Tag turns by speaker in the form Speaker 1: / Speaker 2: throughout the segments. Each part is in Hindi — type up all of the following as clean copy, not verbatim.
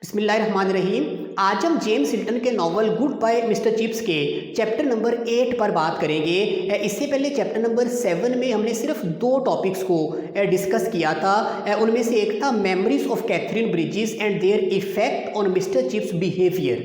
Speaker 1: बिस्मिल्लाहिर्रहमानिर्रहीम। आज हम जेम्स हिल्टन के novel goodbye mister Chips के चैप्टर नंबर 8 पर बात करेंगे। इससे पहले चैप्टर नंबर 7 में हमने सिर्फ 2 टॉपिक्स को डिस्कस किया था। उनमें से एक था memories of Catherine Bridges and their effect on mister Chips behaviour,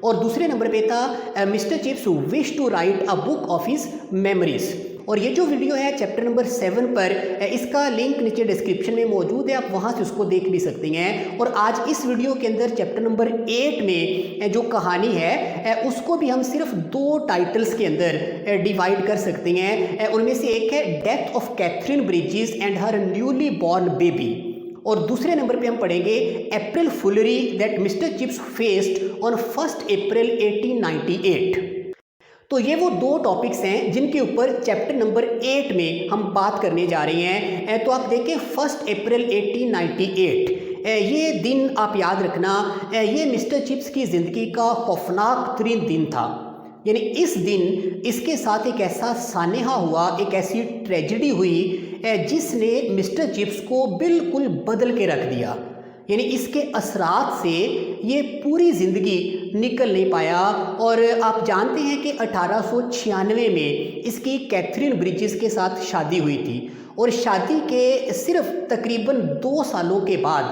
Speaker 1: और दूसरे नंबर पे था mister Chips wish to write a book of his memories. और ये जो वीडियो है चैप्टर नंबर 7 पर, इसका लिंक नीचे डिस्क्रिप्शन में मौजूद है, आप वहाँ से उसको देख भी सकते हैं। और आज इस वीडियो के अंदर चैप्टर नंबर 8 में जो कहानी है उसको भी हम सिर्फ 2 टाइटल्स के अंदर डिवाइड कर सकते हैं। उनमें से एक है death of Catherine Bridges and her newly born baby, और दूसरे नंबर पे हम पढ़ेंगे April foolery that mister Chips faced on 1 April 1898। तो ये वो 2 टॉपिक्स हैं जिनके ऊपर चैप्टर नंबर 8 में हम बात करने जा रहे हैं। तो आप देखें 1 अप्रैल 1898, ये दिन आप याद रखना, ये मिस्टर चिप्स की ज़िंदगी का खौफनाक तरीन दिन था। यानी इस दिन इसके साथ एक ऐसा सानेहा हुआ, एक ऐसी ट्रेजेडी हुई जिसने मिस्टर चिप्स को बिल्कुल बदल के रख दिया। यानी इसके असरात से ये पूरी ज़िंदगी निकल नहीं पाया। और आप जानते हैं कि 1896 में इसकी कैथरीन ब्रिजेस के साथ शादी हुई थी, और शादी के सिर्फ तकरीबन 2 सालों के बाद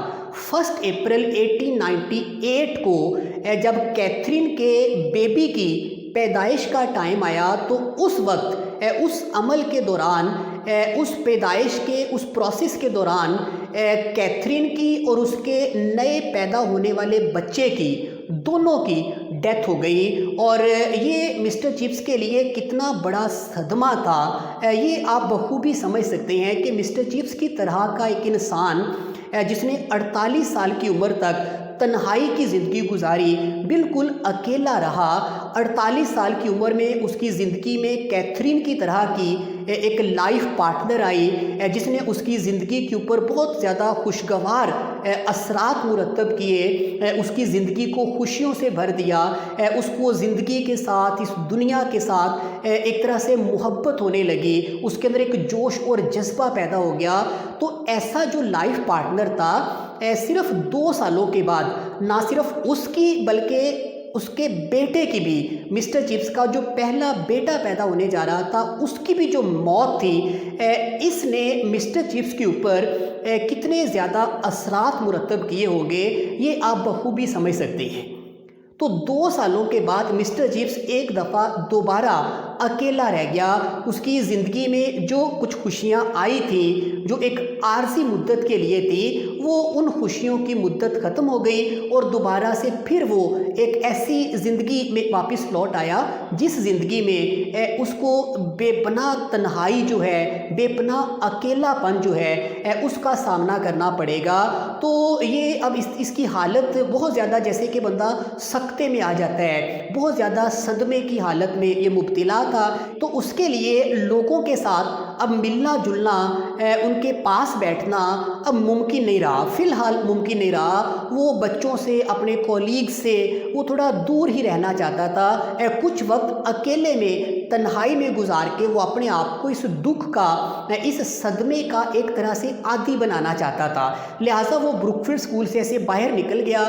Speaker 1: 1 अप्रैल 1898 को जब कैथरीन के बेबी की पैदाइश का टाइम आया, तो उस वक्त उस अमल के दौरान, उस पैदाइश के उस प्रोसेस के दौरान कैथरीन की और उसके नए पैदा होने वाले बच्चे की, दोनों की डेथ हो गई। और ये मिस्टर चिप्स के लिए कितना बड़ा सदमा था, ये आप बखूबी समझ सकते हैं कि मिस्टर चिप्स की तरह का एक इंसान जिसने 48 साल की उम्र तक तन्हाई की ज़िंदगी गुजारी, बिल्कुल अकेला रहा। 48 साल की उम्र में उसकी ज़िंदगी में कैथरीन की तरह की एक लाइफ पार्टनर आई जिसने उसकी ज़िंदगी के ऊपर बहुत ज़्यादा खुशगवार असरात मुरतब किए, उसकी ज़िंदगी को खुशियों से भर दिया, उसको ज़िंदगी के साथ, इस दुनिया के साथ एक तरह से मोहब्बत होने लगी, उसके अंदर एक जोश और जज्बा पैदा हो गया। तो ऐसा जो लाइफ पार्टनर था, सिर्फ 2 सालों के बाद ना सिर्फ उसकी बल्कि उसके बेटे की भी, मिस्टर चिप्स का जो पहला बेटा पैदा होने जा रहा था, उसकी भी जो मौत थी, इसने मिस्टर चिप्स के ऊपर कितने ज़्यादा असरात मुरतब किए होंगे, ये आप बखूबी समझ सकते हैं। तो 2 सालों के बाद मिस्टर चिप्स एक दफ़ा दोबारा अकेला रह गया। उसकी ज़िंदगी में जो कुछ खुशियाँ आई थी, जो एक आरज़ी मुद्दत के लिए थी, वो उन खुशियों की मुद्दत ख़त्म हो गई, और दोबारा से फिर वो एक ऐसी ज़िंदगी में वापस लौट आया जिस ज़िंदगी में उसको बेपनाह तन्हाई जो है, बेपनाह अकेलापन जो है, उसका सामना करना पड़ेगा। तो ये अब इसकी हालत बहुत ज़्यादा, जैसे कि बंदा सकते में आ जाता है, बहुत ज़्यादा सदमे की हालत में ये मुब्तला था। तो उसके लिए लोगों के साथ अब मिलना जुलना, उनके पास बैठना अब मुमकिन नहीं रहा, फ़िलहाल मुमकिन नहीं रहा। वो बच्चों से, अपने कॉलीग से वो थोड़ा दूर ही रहना चाहता था। कुछ वक्त अकेले में, तन्हाई में गुजार के वो अपने आप को इस दुख का, इस सदमे का एक तरह से आदी बनाना चाहता था। लिहाजा वो ब्रुकफील्ड स्कूल से ऐसे बाहर निकल गया।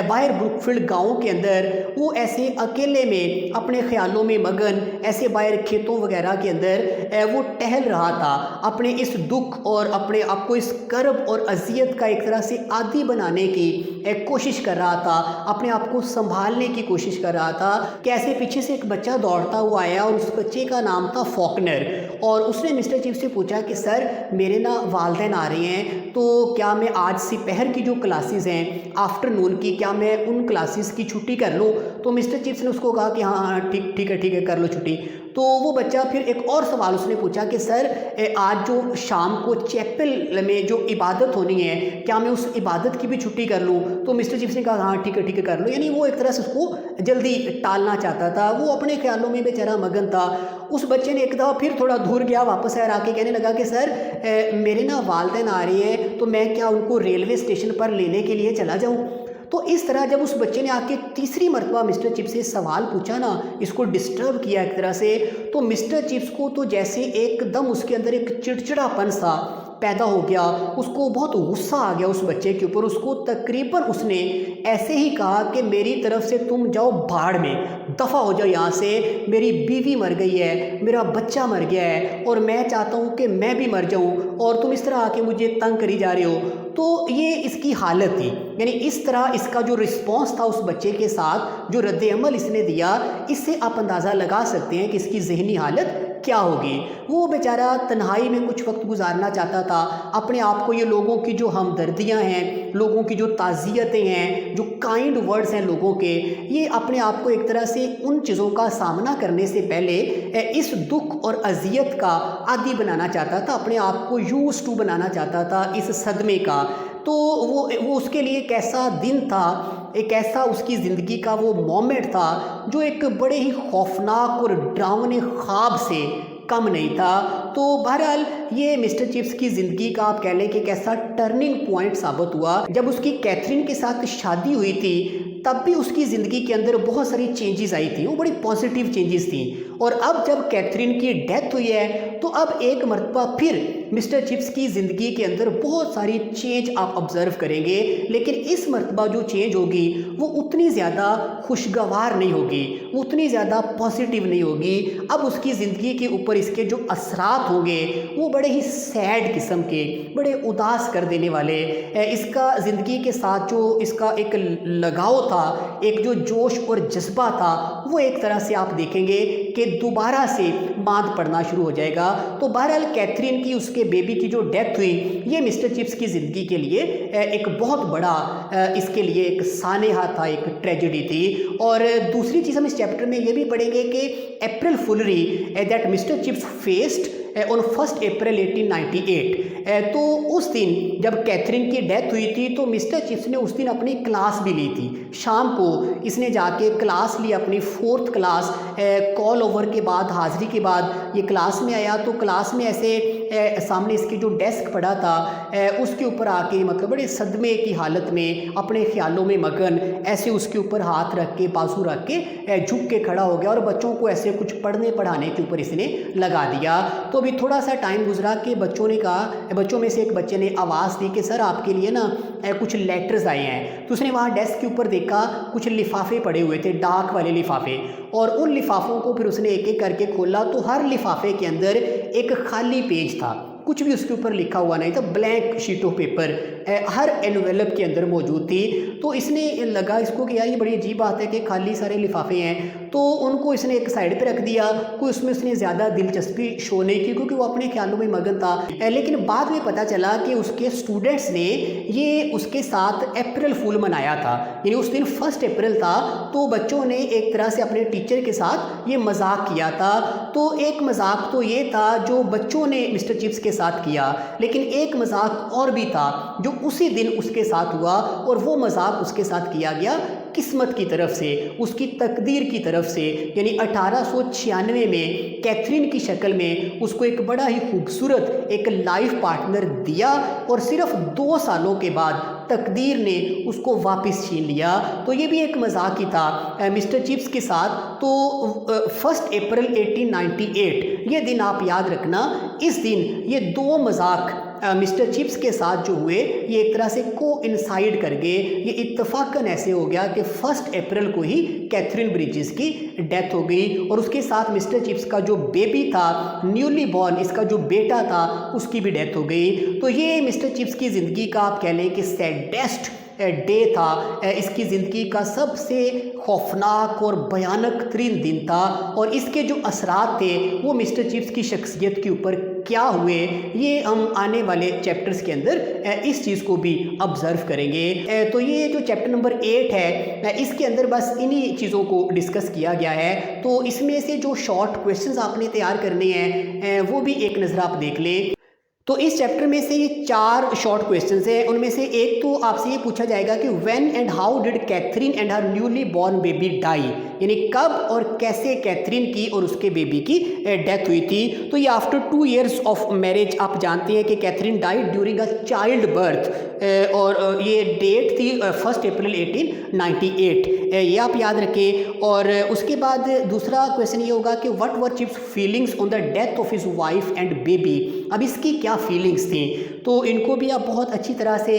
Speaker 1: बाहर ब्रुकफील्ड गाँव के अंदर वो ऐसे अकेले में अपने ख्यालों में मगन, ऐसे बाहर खेतों वगैरह के अंदर वो टहल रहा था, अपने इस दुख और अपने आप को इस कर्ब और अजियत का एक तरह से आदी बनाने की कोशिश कर रहा था, अपने आप को संभालने की कोशिश कर रहा था। कैसे पीछे से एक बच्चा दौड़ता हुआ आया, और उस बच्चे का नाम था फॉकनर, और उसने मिस्टर चिप्स से पूछा कि सर, मेरे ना वालिदैन आ रहे हैं, तो क्या मैं आज दोपहर की जो क्लासेस हैं आफ्टरनून की, क्या मैं उन क्लासेस की छुट्टी कर लूँ? तो मिस्टर चिप्स ने उसको कहा कि हाँ हाँ ठीक है कर लो छुट्टी। तो वो बच्चा फिर एक और सवाल उसने पूछा कि सर, आज जो शाम को चैपल में जो इबादत होनी है, क्या मैं उस इबादत की भी छुट्टी कर लूँ? तो मिस्टर चिप्स ने कहा हाँ ठीक है कर लो। यानी वो एक तरह से उसको जल्दी टालना चाहता था, वो अपने ख्यालों में बेचारा मगन था। उस बच्चे ने एक दफ़ा फिर थोड़ा दूर गया, वापस आके कहने लगा कि सर, मेरे ना वालिदैन आ रही हैं, तो मैं क्या उनको रेलवे स्टेशन पर लेने के लिए चला जाऊँ? तो इस तरह जब उस बच्चे ने आके तीसरी मरतबा मिस्टर चिप्स से सवाल पूछा ना, इसको डिस्टर्ब किया एक तरह से, तो मिस्टर चिप्स को तो जैसे एकदम उसके अंदर एक चिड़चिड़ापन सा, पैदा हो गया, उसको बहुत गुस्सा आ गया उस बच्चे के ऊपर। उसको तकरीबन उसने ऐसे ही कहा कि मेरी तरफ से तुम जाओ भाड़ में, दफ़ा हो जाओ यहाँ से, मेरी बीवी मर गई है, मेरा बच्चा मर गया है और मैं चाहता हूँ कि मैं भी मर जाऊँ और तुम इस तरह आके मुझे तंग करी जा रहे हो। तो ये इसकी हालत थी, यानी इस तरह इसका जो रिस्पॉन्स था उस बच्चे के साथ, जो रद्द-ए-अमल इसने दिया, इससे आप अंदाज़ा लगा सकते हैं कि इसकी ज़हनी हालत क्या होगी। वो बेचारा तन्हाई में कुछ वक्त गुजारना चाहता था, अपने आप को, ये लोगों की जो हमदर्दियाँ हैं, लोगों की जो ताज़ियतें हैं, जो काइंड वर्ड्स हैं लोगों के, ये अपने आप को एक तरह से उन चीज़ों का सामना करने से पहले इस दुख और अजियत का आदी बनाना चाहता था, अपने आप को यूज़ टू बनाना चाहता था इस सदमे का। तो वो उसके लिए एक ऐसा दिन था, एक ऐसा उसकी ज़िंदगी का वो मोमेंट था जो एक बड़े ही खौफनाक और डरावने ख्वाब से कम नहीं था। तो बहरहाल ये मिस्टर चिप्स की ज़िंदगी का आप कह लें कि एक ऐसा टर्निंग पॉइंट साबित हुआ। जब उसकी कैथरीन के साथ शादी हुई थी तब भी उसकी ज़िंदगी के अंदर बहुत सारी चेंजेस आई थी, वो बड़ी पॉजिटिव चेंजेस थी। और अब जब कैथरीन की डेथ हुई है तो अब एक मरतबा फिर मिस्टर चिप्स की ज़िंदगी के अंदर बहुत सारी चेंज आप ऑब्ज़र्व करेंगे, लेकिन इस मरतबा जो चेंज होगी वो उतनी ज़्यादा खुशगवार नहीं होगी, वो उतनी ज़्यादा पॉजिटिव नहीं होगी। अब उसकी ज़िंदगी के ऊपर इसके जो असरात होंगे वो बड़े ही सैड किस्म के, बड़े उदास कर देने वाले। इसका ज़िंदगी के साथ जो इसका एक लगाव था, एक जो जोश और जज्बा था, वो एक तरह से आप देखेंगे कि दोबारा से मांद पड़ना शुरू हो जाएगा। तो बहरहाल कैथरीन की, उसके बेबी की जो डेथ हुई, ये मिस्टर चिप्स की ज़िंदगी के लिए एक बहुत बड़ा इसके लिए एक सानेहा था, एक ट्रेजेडी थी। और दूसरी चीज़ हम इस चैप्टर में ये भी पढ़ेंगे कि April foolery that mister Chips faced on 1 April 1898। तो उस दिन जब कैथरीन की डेथ हुई थी तो मिस्टर चिप्स ने उस दिन अपनी क्लास भी ली थी। शाम को इसने जाके क्लास ली, अपनी 4th क्लास, कॉल ओवर के बाद, हाज़िरी के बाद ये क्लास में आया। तो क्लास में ऐसे सामने इसकी जो डेस्क पड़ा था उसके ऊपर आके, मतलब बड़े सदमे की हालत में, अपने ख्यालों में मगन, ऐसे उसके ऊपर हाथ रख के, बाजू रख के झुक के खड़ा हो गया और बच्चों को ऐसे कुछ पढ़ने पढ़ाने के ऊपर इसने लगा दिया। तो अभी थोड़ा सा टाइम गुजरा कि बच्चों ने कहा, बच्चों में से एक बच्चे ने आवाज़ दी कि सर आपके लिए ना कुछ लेटर्स आए हैं। तो उसने वहाँ डेस्क के ऊपर देखा, कुछ लिफाफे पड़े हुए थे, डाक वाले लिफाफे, और उन लिफाफों को फिर उसने एक एक करके खोला तो हर लिफाफे के अंदर एक खाली पेज था, कुछ भी उसके ऊपर लिखा हुआ नहीं था, blank sheet of paper her envelope के अंदर मौजूद थी। तो इसने लगा इसको कि यार ये बड़ी अजीब बात है कि खाली सारे लिफाफे हैं, तो उनको इसने एक साइड पे रख दिया। कोई उसमें उसने ज़्यादा दिलचस्पी शो नहीं की क्योंकि वो अपने ख्यालों में मगन था। लेकिन बाद में पता चला कि उसके स्टूडेंट्स ने ये उसके साथ अप्रैल फूल मनाया था, यानी उस दिन 1 अप्रैल था, तो बच्चों ने एक तरह से अपने टीचर के साथ ये मजाक किया था। तो एक मजाक तो ये था जो बच्चों ने मिस्टर चिप्स के साथ किया, लेकिन एक मजाक और भी था जो उसी दिन उसके साथ हुआ, और वो मजाक उसके साथ किया गया किस्मत की तरफ से, उसकी तकदीर की तरफ से। यानी 1896 में कैथरीन की शक्ल में उसको एक बड़ा ही खूबसूरत एक लाइफ पार्टनर दिया, और सिर्फ 2 सालों के बाद तकदीर ने उसको वापस छीन लिया। तो ये भी एक मजाक ही था मिस्टर चिप्स के साथ। तो 1 अप्रैल 1898 ये दिन आप याद रखना, इस दिन ये 2 मजाक मिस्टर चिप्स के साथ जो हुए ये एक तरह से कोइंसाइड कर गए। ये इत्तफाकन ऐसे हो गया कि 1 अप्रैल को ही कैथरीन ब्रिजेस की डेथ हो गई, और उसके साथ मिस्टर चिप्स का जो बेबी था, न्यूली बॉर्न इसका जो बेटा था, उसकी भी डेथ हो गई। तो ये मिस्टर चिप्स की ज़िंदगी का आप कह लें कि सैडेस्ट डे था, इसकी ज़िंदगी का सबसे खौफनाक और भयानक तरीन दिन था। और इसके जो असरात थे वो मिस्टर चिप्स की शख्सियत के ऊपर क्या हुए, ये हम आने वाले चैप्टर्स के अंदर इस चीज़ को भी ऑब्ज़र्व करेंगे। तो ये जो चैप्टर नंबर 8 है इसके अंदर बस इन्हीं चीज़ों को डिस्कस किया गया है। तो इसमें से जो शॉर्ट क्वेश्चंस आपने तैयार करने हैं वो भी एक नज़र आप देख लें। तो इस चैप्टर में से ये 4 शॉर्ट क्वेश्चंस हैं। उनमें से एक तो आपसे ये पूछा जाएगा कि when and how did Catherine and her newly born baby die, यानी कब और कैसे कैथरीन की और उसके बेबी की डेथ हुई थी। तो ये आफ्टर 2 years ऑफ मैरिज, आप जानते हैं कि Catherine died during a child birth, और ये डेट थी 1 अप्रैल 1898, ये आप याद रखें। और उसके बाद दूसरा क्वेश्चन ये होगा कि what were chips feelings on the death of his wife and baby. अब इसकी क्या क्या फीलिंग्स थी, तो इनको भी आप बहुत अच्छी तरह से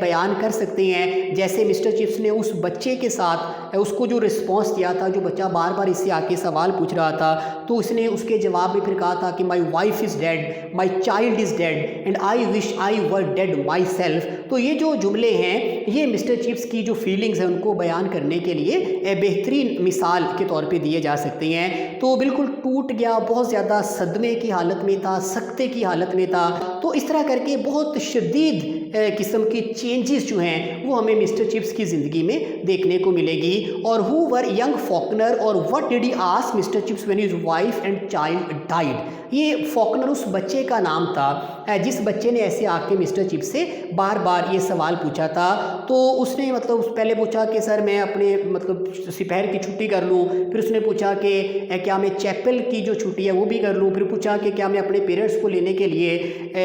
Speaker 1: बयान कर सकते हैं। जैसे मिस्टर चिप्स ने उस बच्चे के साथ उसको जो रिस्पॉन्स दिया था, जो बच्चा बार बार इससे आके सवाल पूछ रहा था, तो उसने उसके जवाब में फिर कहा था कि my wife is dead, my child is dead and I wish I were dead my self. तो ये जो जुमले हैं ये मिस्टर चिप्स की जो फीलिंग्स हैं उनको बयान करने के लिए बेहतरीन मिसाल के तौर पे दिए जा सकते हैं। तो बिल्कुल टूट गया, बहुत ज़्यादा सदमे की हालत में था, सख्ते की हालत में था। तो इस तरह करके बहुत शदीद किस्म की चेंजेस जो हैं वो हमें मिस्टर चिप्स की ज़िंदगी में देखने को मिलेगी। और हु वर यंग फॉकनर और what did he ask mister chips when his wife and child died. ये फॉकनर उस बच्चे का नाम था जिस बच्चे ने ऐसे आके मिस्टर चिप्स से बार बार ये सवाल पूछा था। तो उसने मतलब पहले पूछा कि सर मैं अपने मतलब दोपहर की छुट्टी कर लूँ, फिर उसने पूछा कि क्या मैं चैपल की जो छुट्टी है वो भी कर लूँ, फिर पूछा कि क्या मैं अपने पेरेंट्स को लेने के लिए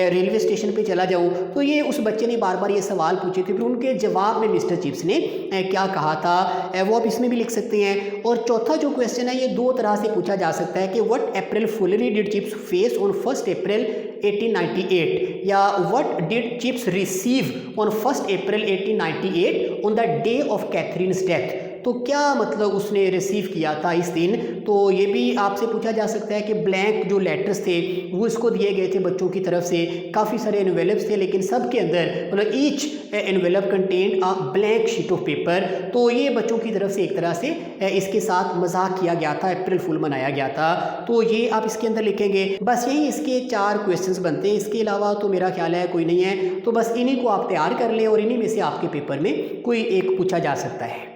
Speaker 1: रेलवे स्टेशन पे चला जाऊँ। तो ये उस बच्चे ने बार बार ये सवाल पूछे थे, फिर उनके जवाब में मिस्टर चिप्स ने क्या कहा था वो आप इसमें भी लिख सकते हैं। और चौथा जो क्वेश्चन है ये दो तरह से पूछा जा सकता है कि what April foolery did Chips face on 1 April 1898, या what did Chips receive on 1 April 1898 on the day of Catherine's death. तो क्या मतलब उसने रिसीव किया था इस दिन। तो ये भी आपसे पूछा जा सकता है कि ब्लैंक जो लेटर्स थे वो इसको दिए गए थे बच्चों की तरफ से, काफ़ी सारे एनवेलप्स थे लेकिन सब के अंदर मतलब each envelope content a blank sheet of paper. तो ये बच्चों की तरफ से एक तरह से इसके साथ मजाक किया गया था, अप्रैल फुल मनाया गया था। तो ये आप इसके अंदर लिखेंगे। बस यही इसके 4 क्वेश्चंस बनते हैं, इसके अलावा तो मेरा ख्याल है कोई नहीं है। तो बस इन्हीं को आप तैयार कर लें और इन्हीं में से आपके पेपर में कोई एक पूछा जा सकता है।